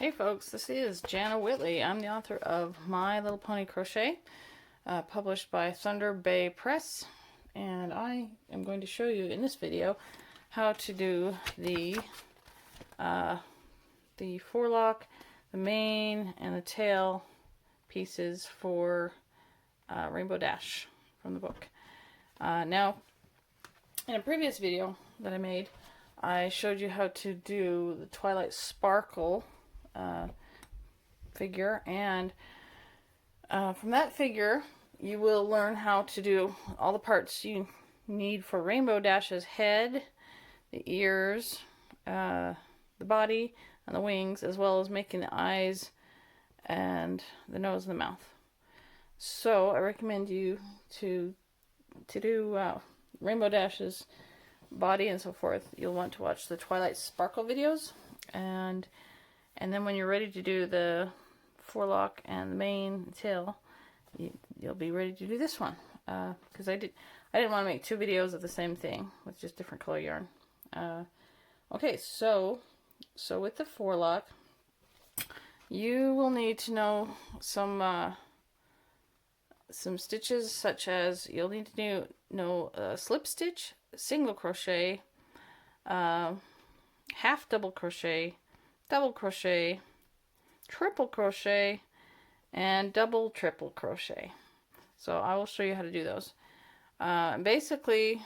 Hey folks, this is Jana Whitley. I'm the author of My Little Pony Crochet, published by Thunder Bay Press, and I am going to show you in this video how to do the forelock, the mane, and the tail pieces for Rainbow Dash from the book. Now, in a previous video that I made, I showed you how to do the Twilight Sparkle figure, and from that figure you will learn how to do all the parts you need for Rainbow Dash's head, the ears, the body, and the wings, as well as making the eyes and the nose and the mouth. So I recommend you to do Rainbow Dash's body and so forth. You'll want to watch the Twilight Sparkle videos, and then when you're ready to do the forelock and the mane and tail, you'll be ready to do this one. Because I didn't want to make two videos of the same thing with just different color yarn. Okay, so with the forelock, you will need to know some stitches, such as you'll need to know slip stitch, single crochet, half double crochet, double crochet, triple crochet, and double triple crochet. So I will show you how to do those. Basically,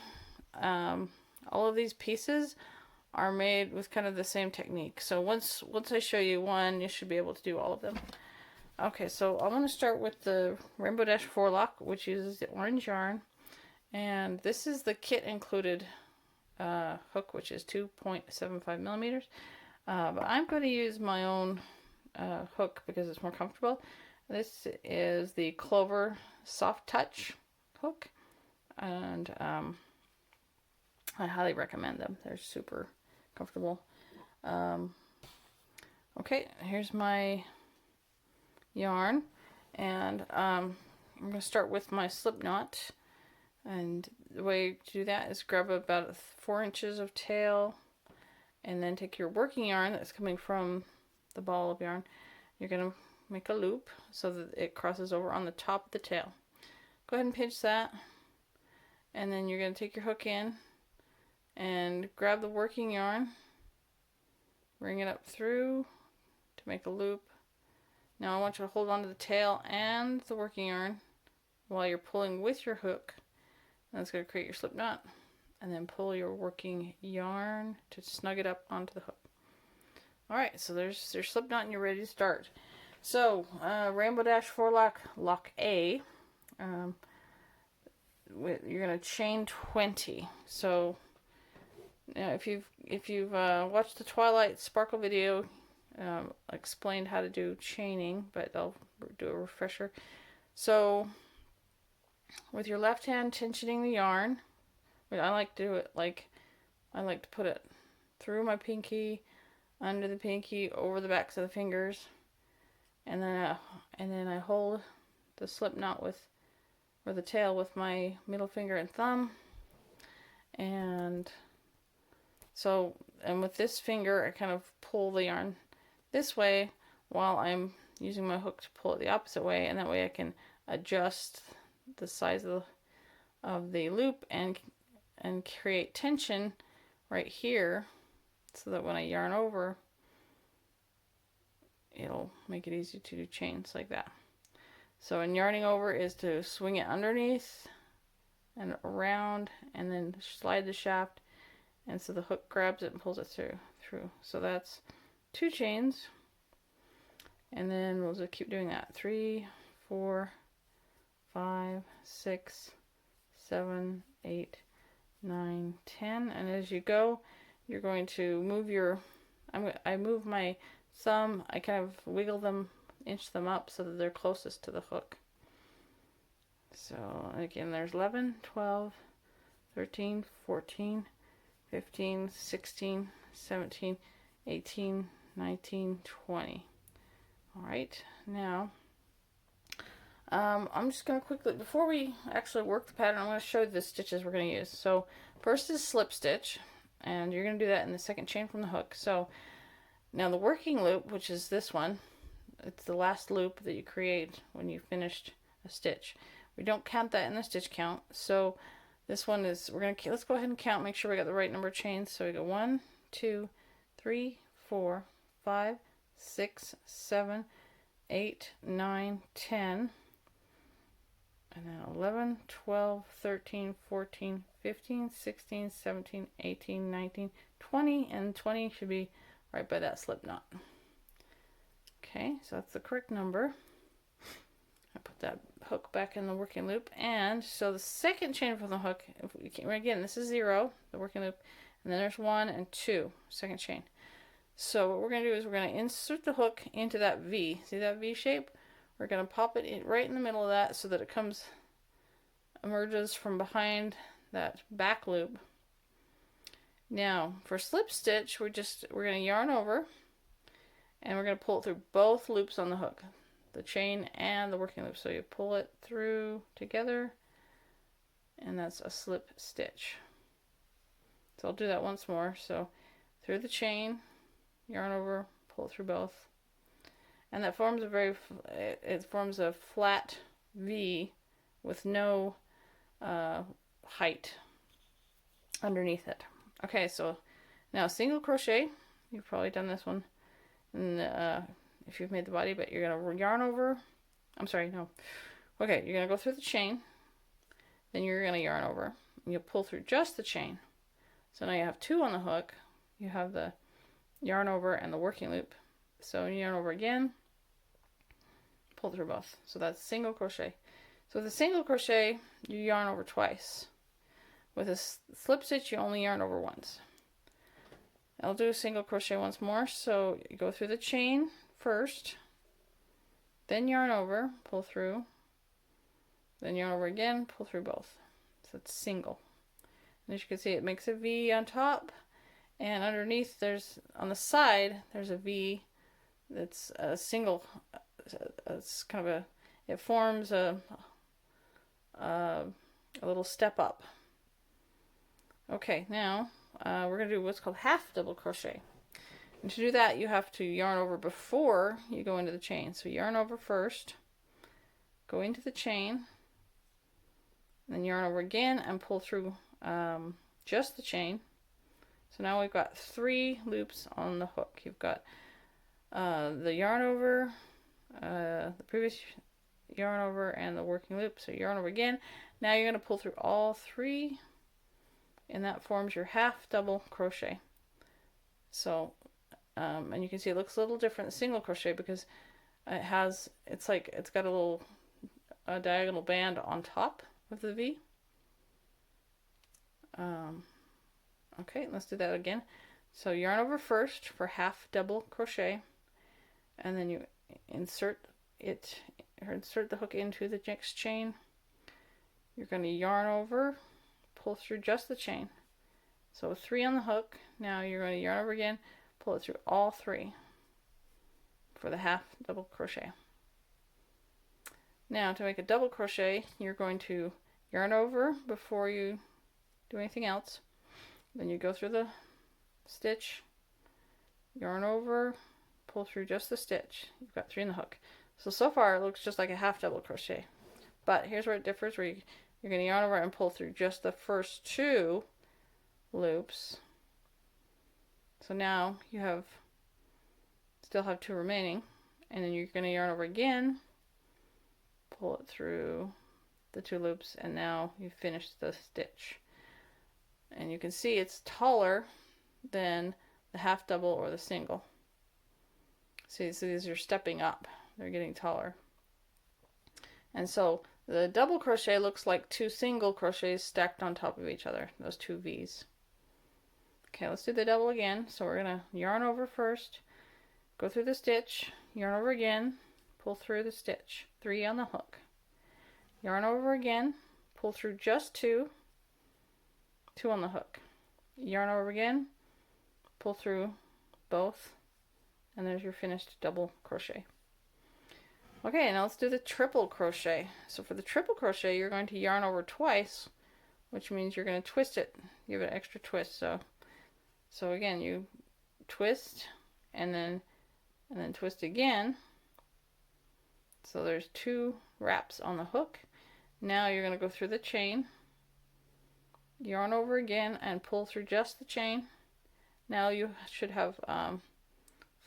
all of these pieces are made with kind of the same technique. So once I show you one, you should be able to do all of them. Okay, so I'm going to start with the Rainbow Dash forelock, which uses the orange yarn, and this is the kit included hook, which is 2.75 millimeters. But I'm going to use my own hook because it's more comfortable. This is the Clover Soft Touch hook, and I highly recommend them. They're super comfortable. Okay, here's my yarn, and I'm going to start with my slip knot. And the way to do that is grab about 4 inches of tail, and then take your working yarn that's coming from the ball of yarn. You're going to make a loop so that it crosses over on the top of the tail. Go ahead and pinch that, and then you're going to take your hook in and grab the working yarn, bring it up through to make a loop. Now I want you to hold on to the tail and the working yarn while you're pulling with your hook. That's going to create your slip knot, and then pull your working yarn to snug it up onto the hook. Alright, so there's your slip knot and you're ready to start. So, Rainbow Dash forelock, lock A, you're going to chain 20. So, if you've watched the Twilight Sparkle video, I explained how to do chaining, but I'll do a refresher. So, with your left hand tensioning the yarn, I like to do it like, I like to put it through my pinky, under the pinky, over the backs of the fingers, and then I hold the slip knot or the tail with my middle finger and thumb, and with this finger I kind of pull the yarn this way while I'm using my hook to pull it the opposite way, and that way I can adjust the size of the loop and create tension right here, so that when I yarn over, it'll make it easy to do chains like that. So in yarning over is to swing it underneath and around, and then slide the shaft, and so the hook grabs it and pulls it through. So that's 2 chains, and then we'll just keep doing that. 3, 4, 5, 6, 7, 8, 9, 10, and as you go, you're going to move I move my thumb, I kind of wiggle them, inch them up so that they're closest to the hook. So again, there's 11, 12, 13, 14, 15, 16, 17, 18, 19, 20. Alright, now I'm just going to quickly, before we actually work the pattern, I'm going to show you the stitches we're going to use. So first is slip stitch, and you're going to do that in the second chain from the hook. So Now the working loop, which is this one, it's the last loop that you create when you finished a stitch. We don't count that in the stitch count. So this one is, let's go ahead and count, make sure we got the right number of chains. So we go 1, 2, 3, 4, 5, 6, 7, 8, 9, 10, and then 11, 12, 13, 14, 15, 16, 17, 18, 19, 20, and 20 should be right by that slip knot. Okay, so that's the correct number. I put that hook back in the working loop, and so the second chain from the hook, if we can, again, this is 0, the working loop, and then there's 1 and 2, second chain. So what we're going to do is we're going to insert the hook into that V. See that V shape? We're going to pop it in right in the middle of that so that it emerges from behind that back loop. Now for slip stitch, we're going to yarn over, and we're going to pull it through both loops on the hook, the chain and the working loop. So you pull it through together, and that's a slip stitch. So I'll do that once more. So through the chain, yarn over, pull it through both, and that forms it forms a flat V with no height underneath it. Okay, so now single crochet. You've probably done this one if you've made the body, but you're gonna yarn over. I'm sorry, no. Okay, you're gonna go through the chain, then you're gonna yarn over, and you'll pull through just the chain. So now you have 2 on the hook. You have the yarn over and the working loop. So you yarn over again, pull through both. So that's single crochet. So with a single crochet, you yarn over twice. With a slip stitch, you only yarn over once. I'll do a single crochet once more. So you go through the chain first, then yarn over, pull through, then yarn over again, pull through both. So it's single. And as you can see, it makes a V on top, and underneath on the side, there's a V that's a single. It's kind of it forms a little step up. Okay, now we're going to do what's called half double crochet. And to do that, you have to yarn over before you go into the chain. So yarn over first, go into the chain, then yarn over again and pull through just the chain. So now we've got 3 loops on the hook. You've got the yarn over, the previous yarn over, and the working loop. So yarn over again. Now you're going to pull through all 3, and that forms your half double crochet. So and you can see it looks a little different than single crochet because it's got a little diagonal band on top of the V. Okay, let's do that again. So yarn over first for half double crochet, and then you insert the hook into the next chain. You're going to yarn over, pull through just the chain. So 3 on the hook. Now you're going to yarn over again, pull it through all 3 for the half double crochet. Now to make a double crochet, you're going to yarn over before you do anything else. Then you go through the stitch, yarn over, pull through just the stitch. You've got 3 in the hook. So far it looks just like a half double crochet. But here's where it differs, where you're going to yarn over and pull through just the first 2 loops. So now you still have 2 remaining, and then you're going to yarn over again, pull it through the 2 loops, and now you've finished the stitch. And you can see it's taller than the half double or the single. See, so these are stepping up. They're getting taller. And so the double crochet looks like 2 single crochets stacked on top of each other, those 2 V's. Okay, let's do the double again. So we're going to yarn over first, go through the stitch, yarn over again, pull through the stitch, 3 on the hook. Yarn over again, pull through just 2 on the hook. Yarn over again, pull through both, and there's your finished double crochet. Okay, now let's do the triple crochet. So for the triple crochet, you're going to yarn over twice, which means you're going to twist it, give it an extra twist. So again, you twist, and then twist again. So there's 2 wraps on the hook. Now you're going to go through the chain, yarn over again, and pull through just the chain. Now you should have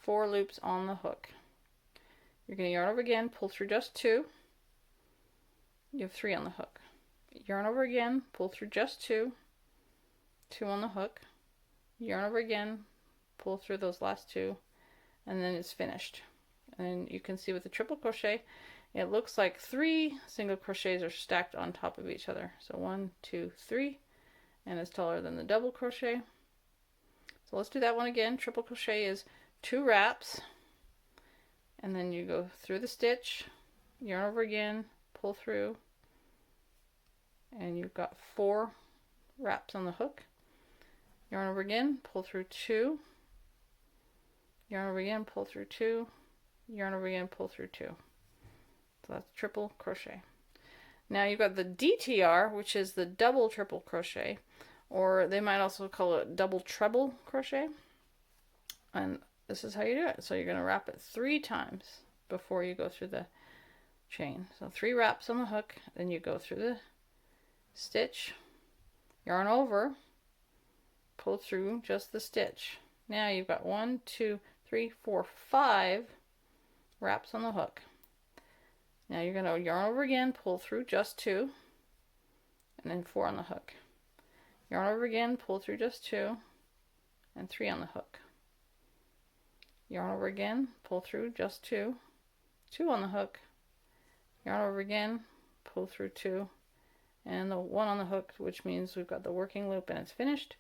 4 loops on the hook. You're going to yarn over again, pull through just 2. You have 3 on the hook. Yarn over again, pull through just 2. 2 on the hook. Yarn over again, pull through those last 2, and then it's finished. And you can see with the triple crochet, it looks like 3 single crochets are stacked on top of each other. So 1, 2, 3, and it's taller than the double crochet. So let's do that one again. Triple crochet is 2 wraps, and then you go through the stitch, yarn over again, pull through, and you've got 4 wraps on the hook. Yarn over again, pull through 2, yarn over again, pull through 2, yarn over again, pull through 2. So that's triple crochet. Now you've got the DTR, which is the double triple crochet, or they might also call it double treble crochet. And this is how you do it. So you're going to wrap it 3 times before you go through the chain. So 3 wraps on the hook, then you go through the stitch, yarn over, pull through just the stitch. Now you've got 1, 2, 3, 4, 5 wraps on the hook. Now you're going to yarn over again, pull through just 2, and then 4 on the hook. Yarn over again, pull through just 2, and 3 on the hook. Yarn over again, pull through just 2, 2 on the hook. Yarn over again, pull through 2, and the 1 on the hook, which means we've got the working loop and it's finished.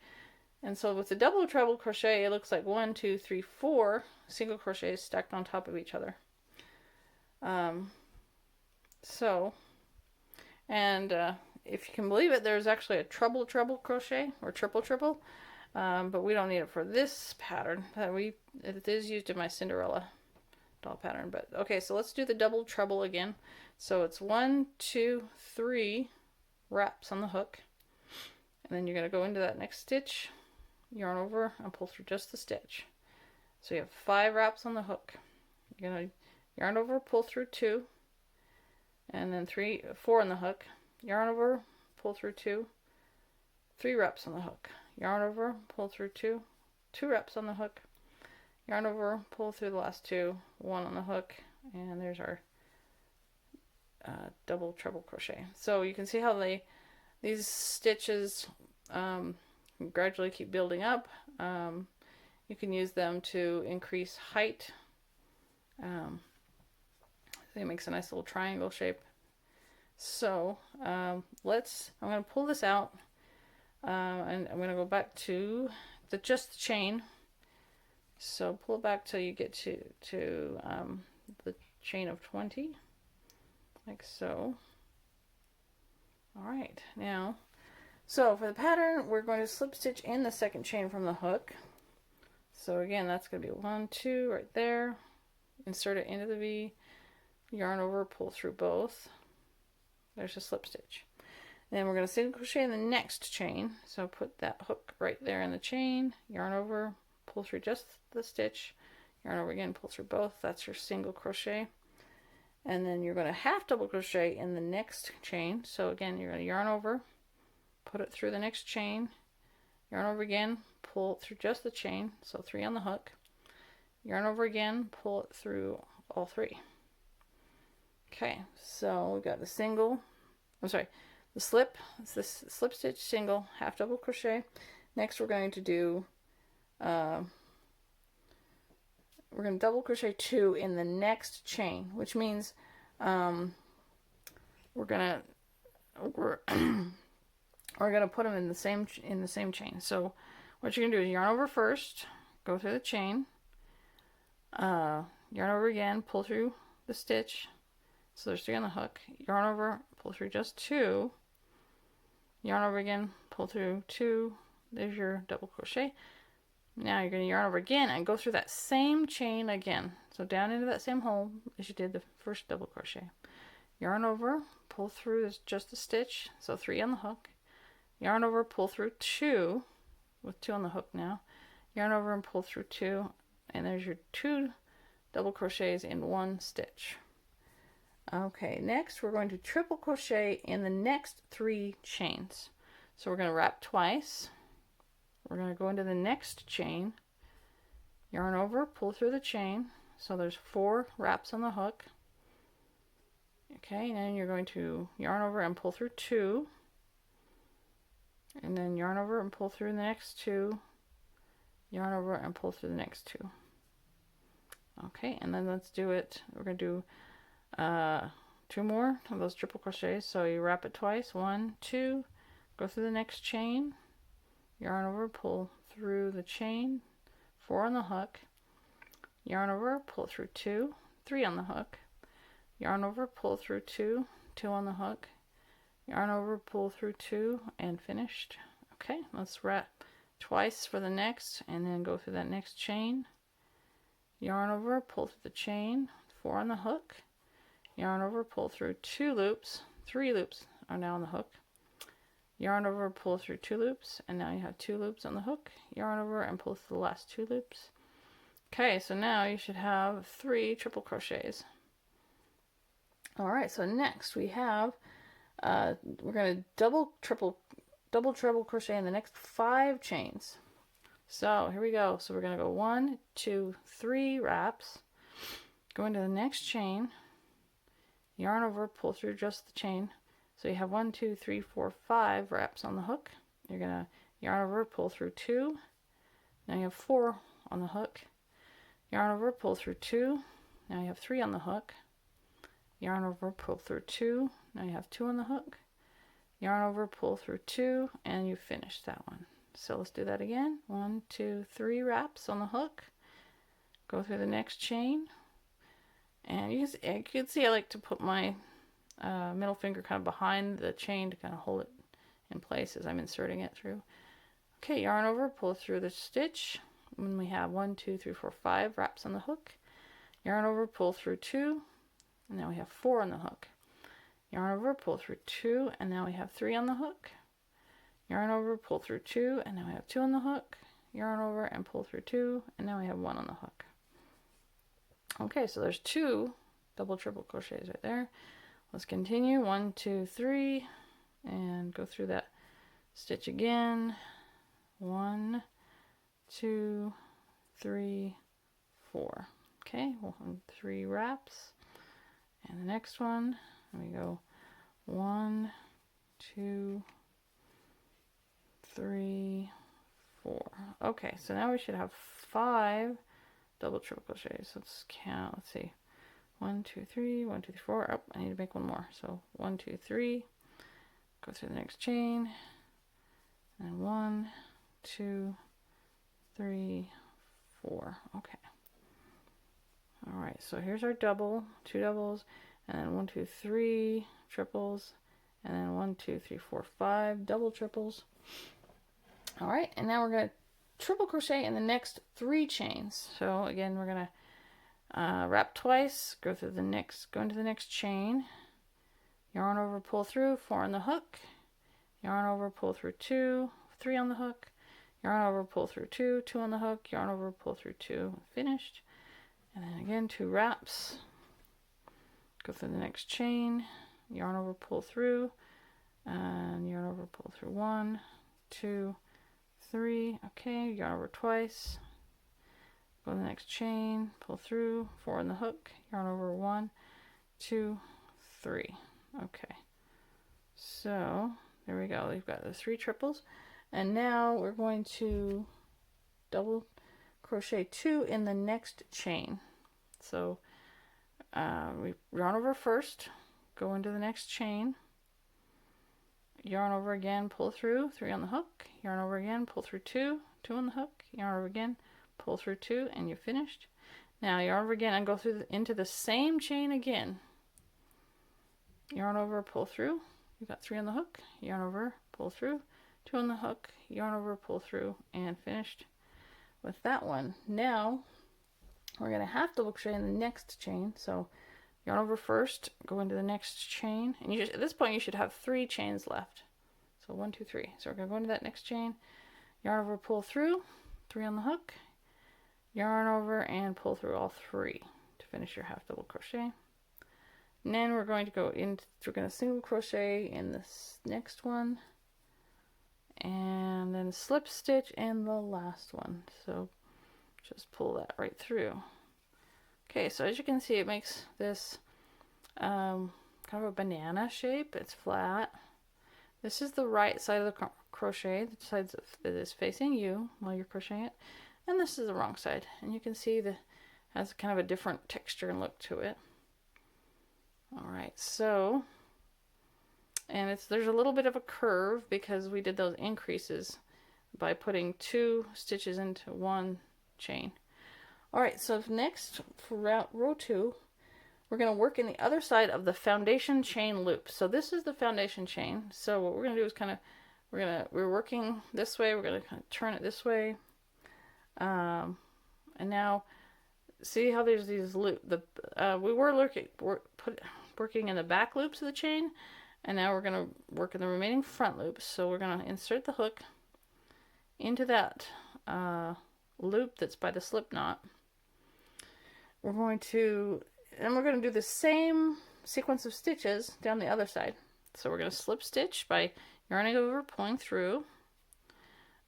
And so with the double treble crochet, it looks like 1, 2, 3, 4 single crochets stacked on top of each other. If you can believe it, there's actually a treble crochet or triple, but we don't need it for this pattern. It is used in my Cinderella doll pattern. But okay, so let's do the double treble again. So it's 1, 2, 3 wraps on the hook, and then you're going to go into that next stitch, yarn over, and pull through just the stitch. So you have 5 wraps on the hook. You're going to yarn over, pull through 2, and then 4 on the hook. Yarn over, pull through 2, 3 wraps on the hook. Yarn over, pull through 2, 2 wraps on the hook. Yarn over, pull through the last 2, 1 on the hook, and there's our double treble crochet. So you can see how these stitches gradually keep building up. You can use them to increase height. It makes a nice little triangle shape. So I'm going to pull this out, and I'm going to go back to just the chain. So pull it back till you get to the chain of 20, like so. All right, now, so for the pattern, we're going to slip stitch in the second chain from the hook. So again, that's going to be 1, 2 right there. Insert it into the V, yarn over, pull through both. There's a slip stitch. And then we're going to single crochet in the next chain. So put that hook right there in the chain, yarn over, pull through just the stitch, yarn over again, pull through both. That's your single crochet. And then you're going to half double crochet in the next chain. So again, you're going to yarn over, put it through the next chain, yarn over again, pull it through just the chain, so 3 on the hook, yarn over again, pull it through all 3. Okay, so we've got the slip, it's this slip stitch, single, half double crochet. Next we're going to do we're going to double crochet 2 in the next chain, which means we're going to put them in the same chain. So what you're going to do is yarn over first, go through the chain, yarn over again, pull through the stitch. So there's 3 on the hook, yarn over, pull through just 2, yarn over again, pull through 2, there's your double crochet. Now you're going to yarn over again and go through that same chain again. So down into that same hole as you did the first double crochet. Yarn over, pull through just a stitch, so 3 on the hook. Yarn over, pull through 2, with 2 on the hook now. Yarn over and pull through 2, and there's your 2 double crochets in 1 stitch. Okay, next we're going to triple crochet in the next 3 chains. So we're going to wrap twice. We're going to go into the next chain, yarn over, pull through the chain. So there's 4 wraps on the hook. Okay, and then you're going to yarn over and pull through 2. And then yarn over and pull through the next 2. Yarn over and pull through the next 2. Okay, and then let's do it. We're going to do 2 more of those triple crochets. So you wrap it twice, 1, 2, go through the next chain, yarn over, pull through the chain, 4 on the hook, yarn over, pull through 2, 3 on the hook, yarn over, pull through 2, 2 on the hook, yarn over, pull through 2, and finished. Okay, let's wrap twice for the next, and then go through that next chain, yarn over, pull through the chain, 4 on the hook, yarn over, pull through 2 loops, 3 loops are now on the hook, yarn over, pull through 2 loops, and now you have 2 loops on the hook, yarn over and pull through the last 2 loops. Okay, so now you should have 3 triple crochets. Alright, so next we have we're going to double triple crochet in the next 5 chains. So here we go. So we're going to go 1, 2, 3 wraps, go into the next chain, yarn over, pull through just the chain. So you have 1, 2, 3, 4, 5 wraps on the hook. You're going to yarn over, pull through 2. Now you have 4 on the hook. Yarn over, pull through 2. Now you have 3 on the hook. Yarn over, pull through 2. Now you have 2 on the hook. Yarn over, pull through 2, and you finished that one. So let's do that again. 1, 2, 3 wraps on the hook. Go through the next chain. And you can see I like to put my middle finger kind of behind the chain to kind of hold it in place as I'm inserting it through. Okay, yarn over, pull through the stitch. When we have 1, 2, 3, 4, 5 wraps on the hook. Yarn over, pull through 2. And now we have 4 on the hook. Yarn over, pull through 2, and now we have 3 on the hook. Yarn over, pull through 2, and now we have 2 on the hook. Yarn over and pull through 2, and now we have 1 on the hook. Okay, so there's 2 double triple crochets right there. Let's continue. 1, 2, 3, and go through that stitch again. 1, 2, 3, 4. Okay, 3 wraps. And the next one, we go 1, 2, 3, 4. Okay, so now we should have 5 double triple crochets. Let's count. Let's see. 1, 2, 3, 1, 2, 3, 4. Oh, I need to make one more. So 1, 2, 3. Go through the next chain. And 1, 2, 3, 4. Okay. All right. So here's our double, 2 doubles, and then 1, 2, 3 triples, and then 1, 2, 3, 4, 5 double triples. All right. And now we're going to triple crochet in the next 3 chains. So again, we're going to wrap twice, go into the next chain, yarn over, pull through, 4 on the hook, yarn over, pull through 2, 3 on the hook, yarn over, pull through 2, 2 on the hook, yarn over, pull through 2, finished. And then again 2 wraps, go through the next chain, yarn over, pull through, and yarn over, pull through 1, 2, 3. Okay, yarn over twice, go to the next chain, pull through, 4 on the hook, yarn over 1, 2, 3. Okay, so there we go. We've got the 3 triples, and now we're going to double crochet 2 in the next chain. So we yarn over first, go into the next chain, yarn over again, pull through, 3 on the hook, yarn over again, pull through 2, 2 on the hook, yarn over again, pull through 2, and you're finished. Now yarn over again and go through into the same chain again. Yarn over, pull through, you got 3 on the hook, yarn over, pull through, 2 on the hook, yarn over, pull through, and finished with that one. Now we're going to half double crochet in the next chain. So yarn over first, go into the next chain, and at this point you should have 3 chains left. So 1, 2, 3. So we're going to go into that next chain, yarn over, pull through, 3 on the hook, yarn over and pull through all 3 to finish your half double crochet. And then we're going to go in, we're going to single crochet in this next one, and then slip stitch in the last one. So just pull that right through. Okay, so as you can see, it makes this kind of a banana shape. It's flat. This is the right side of the crochet, the side that is facing you while you're crocheting it, and this is the wrong side. And you can see that has kind of a different texture and look to it. All right, so, and there's a little bit of a curve because we did those increases by putting 2 stitches into 1 chain. All right, so next for row 2, we're going to work in the other side of the foundation chain loop. So this is the foundation chain. So what we're going to do is kind of, we're working this way. We're going to kind of turn it this way. And now see how there's these loops. We were working in the back loops of the chain, and now we're going to work in the remaining front loops. So we're going to insert the hook into that loop that's by the slip knot. We're going to do the same sequence of stitches down the other side. So we're going to slip stitch by yarning over, pulling through,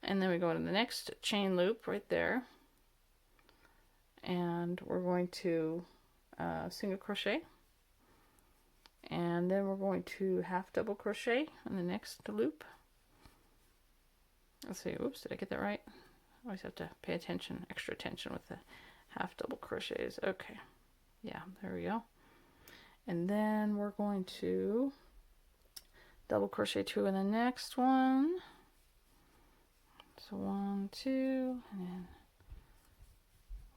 and then we go into the next chain loop right there, and we're going to single crochet, and then we're going to half double crochet in the next loop. Let's see, oops, did I get that right? I always have to pay attention, extra attention with the half double crochets. Okay, yeah, there we go. And then we're going to double crochet 2 in the next one. So 1, 2, and then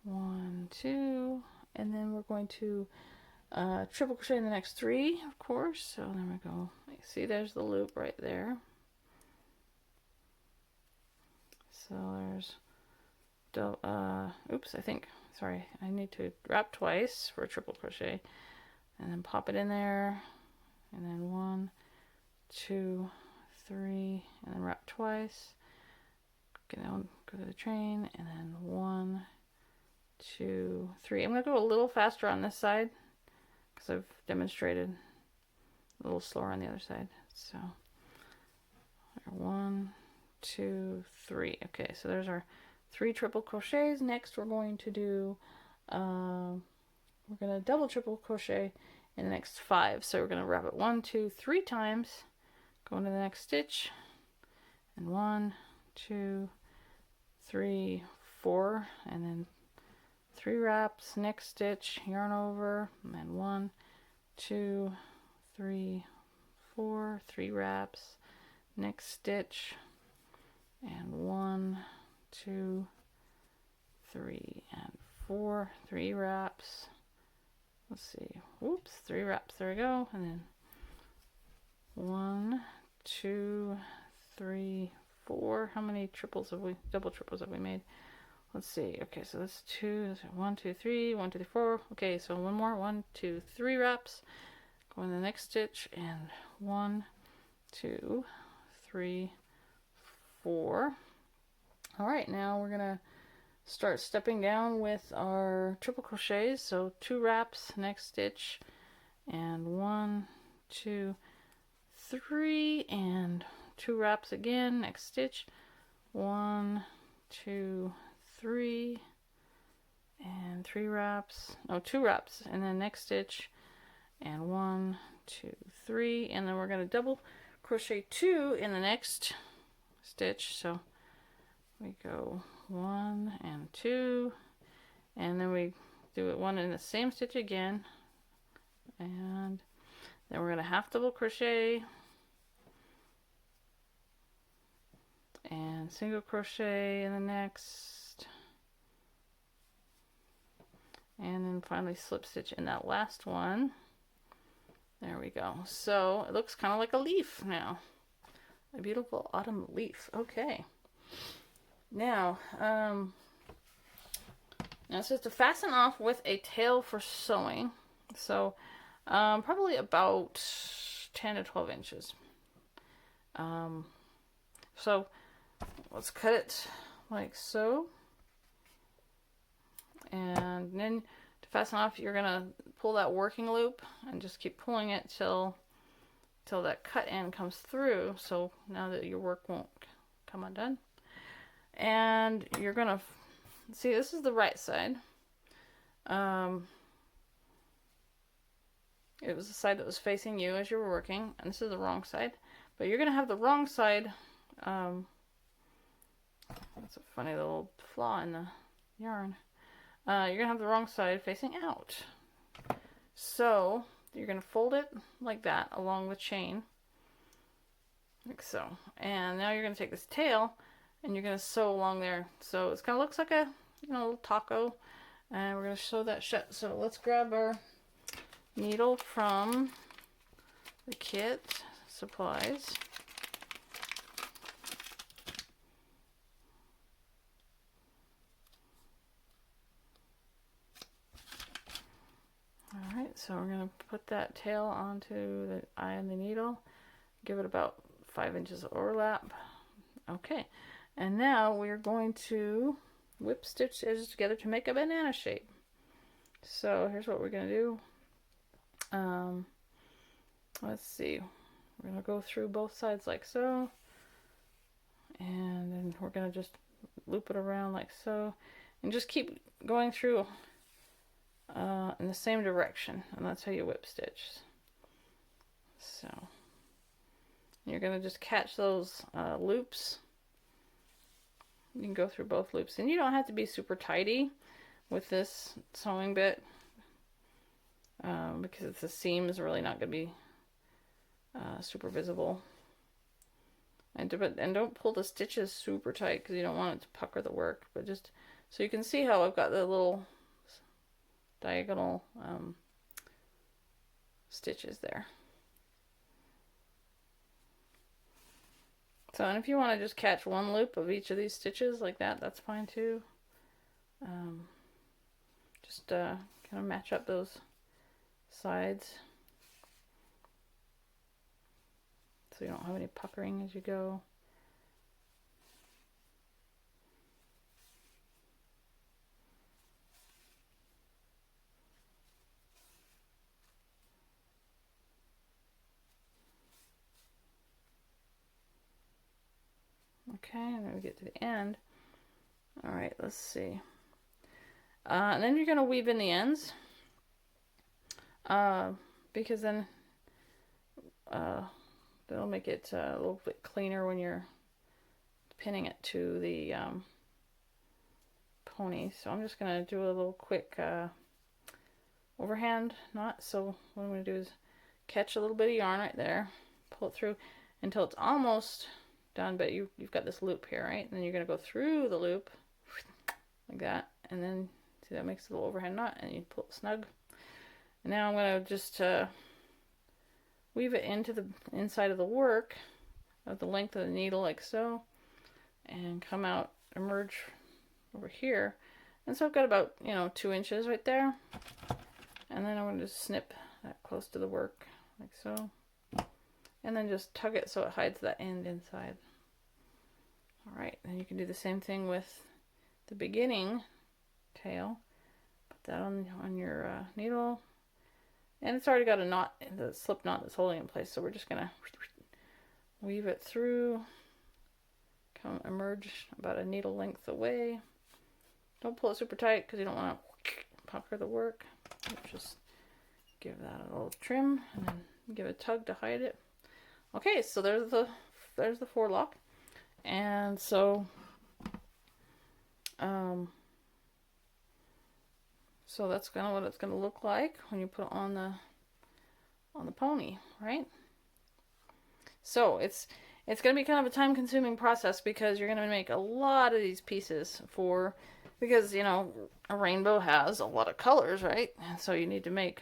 1, 2, and then we're going to triple crochet in the next 3, of course. So there we go. See, there's the loop right there. So there's, oops, sorry, I need to wrap twice for a triple crochet, and then pop it in there, and then 1, 2, 3, and then wrap twice. Go to the train, and then 1, 2, 3. I'm going to go a little faster on this side because I've demonstrated a little slower on the other side. So 1, 2, 3. Okay, so there's our 3 triple crochets. Next we're going to do we're going to double triple crochet in the next 5. So we're going to wrap it 1, 2, 3 times, go into the next stitch, and 1, 2, 3, 4, and then 3 wraps, next stitch, yarn over, and then 1, 2, 3, 4, 3 wraps, next stitch, and 1, 2, 3, and 4, 3 wraps. Let's see, whoops, 3 wraps, there we go, and then 1, 2, 3, 4. How many double triples have we made? Let's see. Okay, so that's 2, 1, 2, 3, 1, 2, 3, 4. Okay, so one more, 1, 2, 3 wraps. Go in the next stitch, and 1, 2, 3, 4. All right, now we're gonna start stepping down with our triple crochets. So 2 wraps, next stitch, and 1, 2, 3, and 2 wraps again, next stitch, 1, 2, 3, and 3 wraps, no, 2 wraps, and then next stitch, and 1, 2, 3, and then we're going to double crochet 2 in the next stitch. So we go 1 and 2, and then we do it 1 in the same stitch again, and then we're going to half double crochet and single crochet in the next, and then finally slip stitch in that last one. There we go. So it looks kind of like a leaf now, a beautiful autumn leaf. Okay, now now it says to fasten off with a tail for sewing. So probably about 10 to 12 inches. So let's cut it like so. And then to fasten off, you're gonna pull that working loop and just keep pulling it till that cut end comes through. So now that your work won't come undone. And you're gonna see, this is the right side. It was the side that was facing you as you were working, and this is the wrong side. But you're gonna have the wrong side. That's a funny little flaw in the yarn. You're gonna have the wrong side facing out. So you're gonna fold it like that along the chain, like so. And now you're gonna take this tail and you're gonna sew along there. So it's gonna look like a little taco, and we're gonna sew that shut. So let's grab our needle from the kit supplies. Alright, so we're going to put that tail onto the eye of the needle, give it about 5 inches of overlap. Okay, and now we're going to whip stitch edges together to make a banana shape. So here's what we're going to do. Let's see, we're going to go through both sides like so, and then we're going to just loop it around like so, and just keep going through in the same direction, and that's how you whip stitch. So you're going to just catch those loops. You can go through both loops, and you don't have to be super tidy with this sewing bit because the seam is really not going to be super visible. And don't pull the stitches super tight because you don't want it to pucker the work, but just so you can see how I've got the little diagonal stitches there. So, and if you want to just catch one loop of each of these stitches like that, that's fine too. Just kind of match up those sides so you don't have any puckering as you go. Okay, and then we get to the end. All right, let's see. And then you're going to weave in the ends because then that'll make it a little bit cleaner when you're pinning it to the pony. So I'm just going to do a little quick overhand knot. So what I'm going to do is catch a little bit of yarn right there, pull it through until it's almost done, but you've got this loop here, right? And then you're going to go through the loop like that, and then see that makes a little overhand knot, and you pull it snug. And now I'm going to just weave it into the inside of the work of the length of the needle like so, and come out, emerge over here. And so I've got about 2 inches right there, and then I'm going to just snip that close to the work like so, and then just tug it so it hides that end inside. Alright, then you can do the same thing with the beginning tail. Put that on your needle, and it's already got a knot, the slip knot that's holding it in place, so we're just going to weave it through, come emerge about a needle length away. Don't pull it super tight because you don't want to pucker the work. Just give that a little trim and then give a tug to hide it. Okay, so there's the forelock, and so so that's kind of what it's going to look like when you put it on the pony, right? So it's going to be kind of a time-consuming process because you're going to make a lot of these pieces because a rainbow has a lot of colors, right? And so you need to make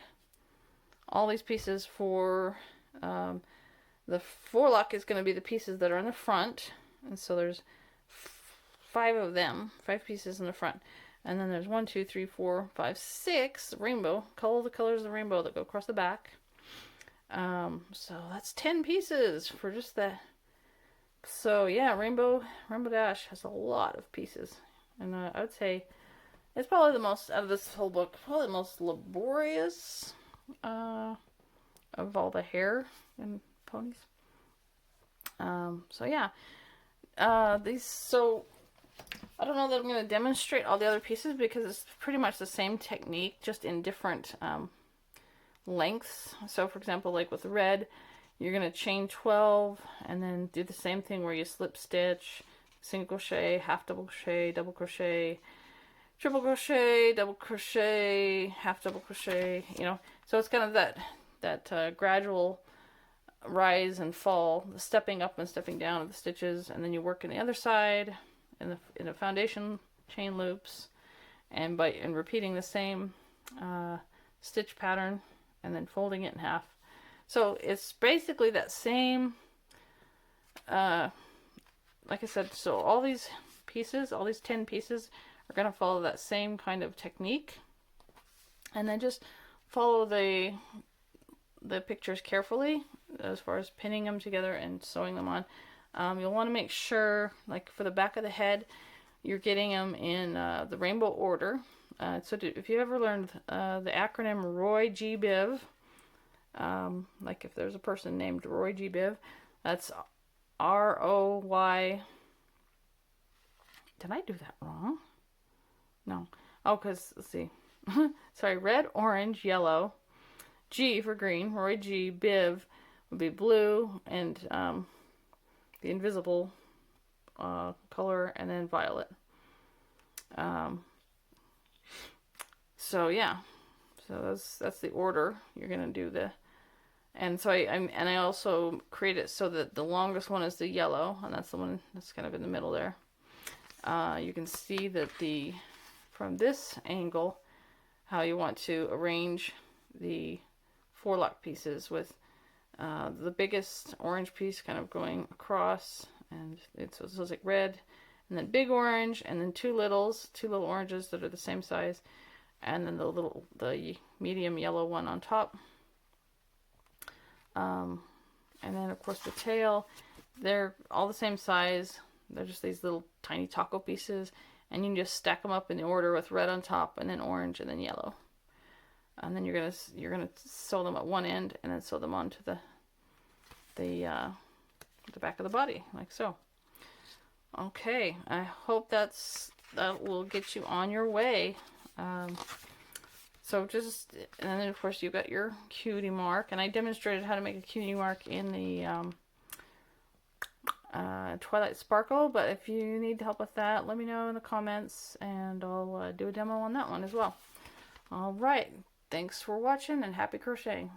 all these pieces for the forelock is going to be the pieces that are in the front, and so there's 5 of them, 5 pieces in the front, and then there's 1, 2, 3, 4, 5, 6 rainbow, the colors of the rainbow that go across the back. So that's 10 pieces for just that. So yeah, Rainbow Dash has a lot of pieces, and I would say It's probably the most, out of this whole book, probably the most laborious of all the hair and ponies. So yeah, so I don't know that I'm going to demonstrate all the other pieces because it's pretty much the same technique, just in different lengths. So for example, like with red, you're going to chain 12 and then do the same thing where you slip stitch, single crochet, half double crochet, double crochet, triple crochet, double crochet, half double crochet, you know. So it's kind of that gradual rise and fall, the stepping up and stepping down of the stitches, and then you work in the other side in the foundation chain loops, and repeating the same stitch pattern and then folding it in half. So it's basically that same, like I said, so all these pieces, all these 10 pieces are going to follow that same kind of technique, and then just follow the pictures carefully as far as pinning them together and sewing them on. You'll want to make sure, like for the back of the head, you're getting them in the rainbow order. So if you ever learned the acronym Roy G. Biv, like if there's a person named Roy G. Biv, that's R-O-Y. Did I do that wrong? No. Oh, because, let's see. Sorry, red, orange, yellow. G for green. Roy G. Biv would be blue, and the invisible color, and then violet. So yeah, so that's the order you're gonna do the. And so I also create it so that the longest one is the yellow, and that's the one that's kind of in the middle there. You can see that from this angle, how you want to arrange the forelock pieces, with the biggest orange piece kind of going across, and so it's like red, and then big orange, and then two little oranges that are the same size, and then the medium yellow one on top. And then of course the tail, they're all the same size. They're just these little tiny taco pieces, and you can just stack them up in the order with red on top, and then orange, and then yellow. And then you're gonna sew them at one end, and then sew them onto the back of the body, like so. Okay, I hope that will get you on your way. So and then of course you've got your cutie mark, and I demonstrated how to make a cutie mark in the Twilight Sparkle, but if you need help with that, let me know in the comments, and I'll do a demo on that one as well. All right, thanks for watching, and happy crocheting.